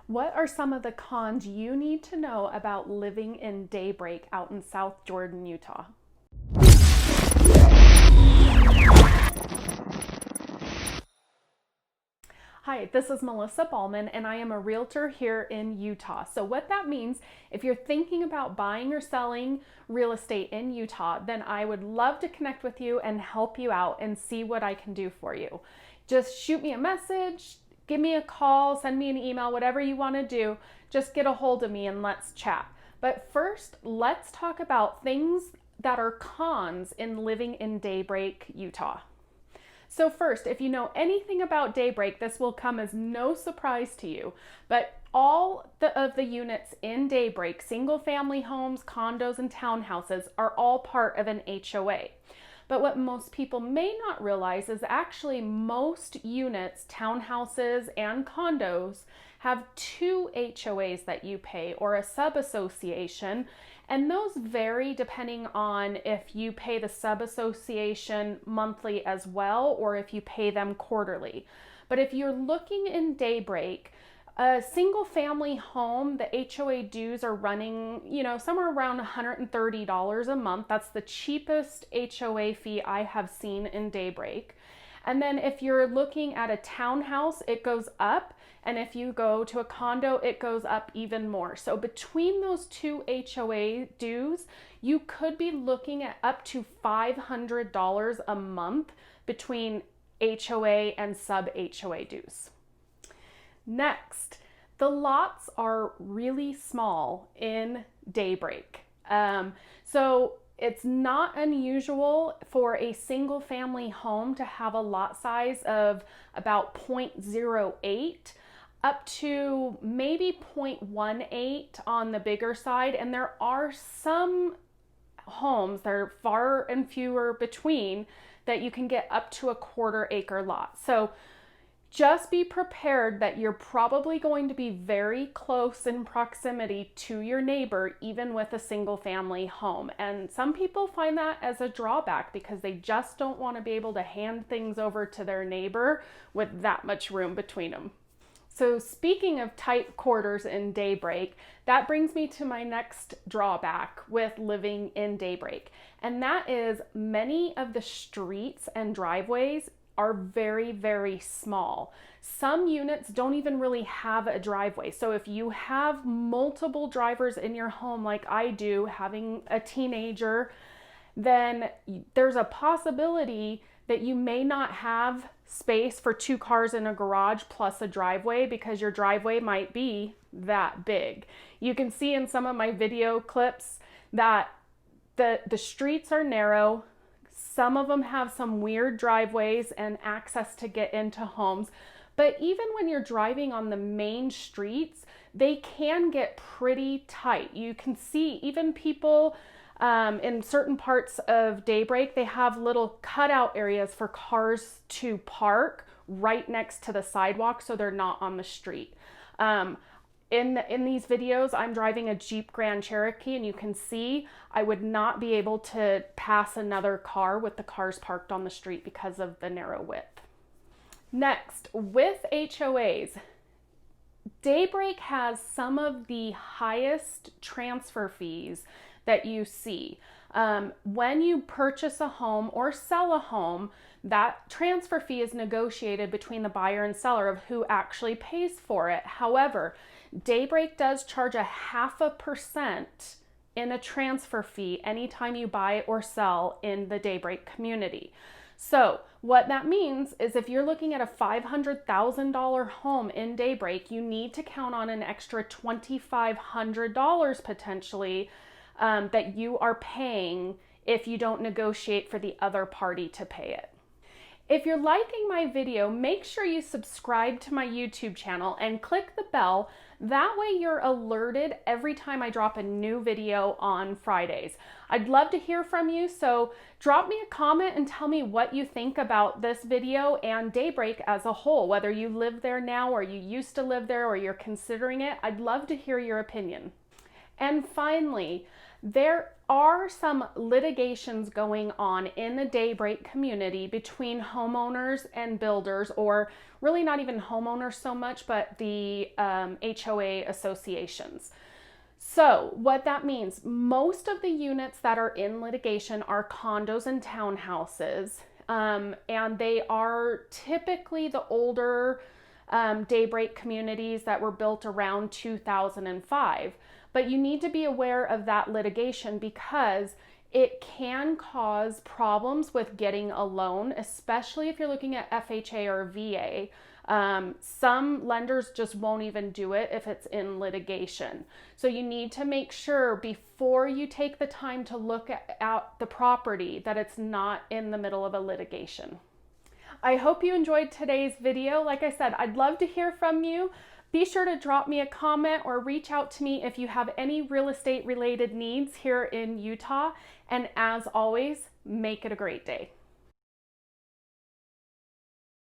What are some of the cons you need to know about living in Daybreak out in South Jordan, Utah? Hi, this is Melissa Ballman, and I am a realtor here in Utah. So what that means, if you're thinking about buying or selling real estate in Utah, then I would love to connect with you and help you out and see what I can do for you. Just shoot me a message, give me a call, send me an email, whatever you want to do. Just get a hold of me and let's chat. But first, let's talk about things that are cons in living in Daybreak, Utah. So first, if you know anything about Daybreak, this will come as no surprise to you, but all of the units in Daybreak, single family homes, condos, and townhouses, are all part of an HOA. But what most people may not realize is actually most units, townhouses, and condos have two HOAs that you pay, or a sub-association, and those vary depending on if you pay the sub-association monthly as well, or if you pay them quarterly. But if you're looking in Daybreak, a single family home, the HOA dues are running, somewhere around $130 a month. That's the cheapest HOA fee I have seen in Daybreak. And then if you're looking at a townhouse, it goes up. And if you go to a condo, it goes up even more. So between those two HOA dues, you could be looking at up to $500 a month between HOA and sub-HOA dues. Next, the lots are really small in Daybreak. So it's not unusual for a single family home to have a lot size of about 0.08 up to maybe 0.18 on the bigger side. And there are some homes that are far and fewer between that you can get up to a 1/4 acre lot. So just be prepared that you're probably going to be very close in proximity to your neighbor, even with a single family home. And some people find that as a drawback because they just don't want to be able to hand things over to their neighbor with that much room between them. So speaking of tight quarters in Daybreak, that brings me to my next drawback with living in Daybreak. And that is many of the streets and driveways are very, very small. Some units don't even really have a driveway. So if you have multiple drivers in your home, like I do, having a teenager, then there's a possibility that you may not have space for 2 cars in a garage plus a driveway because your driveway might be that big. You can see in some of my video clips that the streets are narrow. Some of them have some weird driveways and access to get into homes. But even when you're driving on the main streets, they can get pretty tight. You can see even people in certain parts of Daybreak, they have little cutout areas for cars to park right next to the sidewalk so they're not on the street. In these videos, I'm driving a Jeep Grand Cherokee, and you can see I would not be able to pass another car with the cars parked on the street because of the narrow width. Next, with HOAs, Daybreak has some of the highest transfer fees that you see. When you purchase a home or sell a home, that transfer fee is negotiated between the buyer and seller of who actually pays for it. However, Daybreak does charge 0.5% in a transfer fee anytime you buy or sell in the Daybreak community. So what that means is if you're looking at a $500,000 home in Daybreak, you need to count on an extra $2,500 potentially that you are paying if you don't negotiate for the other party to pay it. If you're liking my video, make sure you subscribe to my YouTube channel and click the bell. That way you're alerted every time I drop a new video on Fridays. I'd love to hear from you, so drop me a comment and tell me what you think about this video and Daybreak as a whole, whether you live there now or you used to live there or you're considering it. I'd love to hear your opinion. And finally, There are some litigations going on in the Daybreak community between homeowners and builders, or really not even homeowners so much, but the HOA associations. So what that means, most of the units that are in litigation are condos and townhouses, and they are typically the older Daybreak communities that were built around 2005. But you need to be aware of that litigation because it can cause problems with getting a loan, especially if you're looking at FHA or VA. Some lenders just won't even do it if it's in litigation. So you need to make sure before you take the time to look at the property that it's not in the middle of a litigation. I hope you enjoyed today's video. Like I said, I'd love to hear from you. Be sure to drop me a comment or reach out to me if you have any real estate related needs here in Utah. And as always, make it a great day.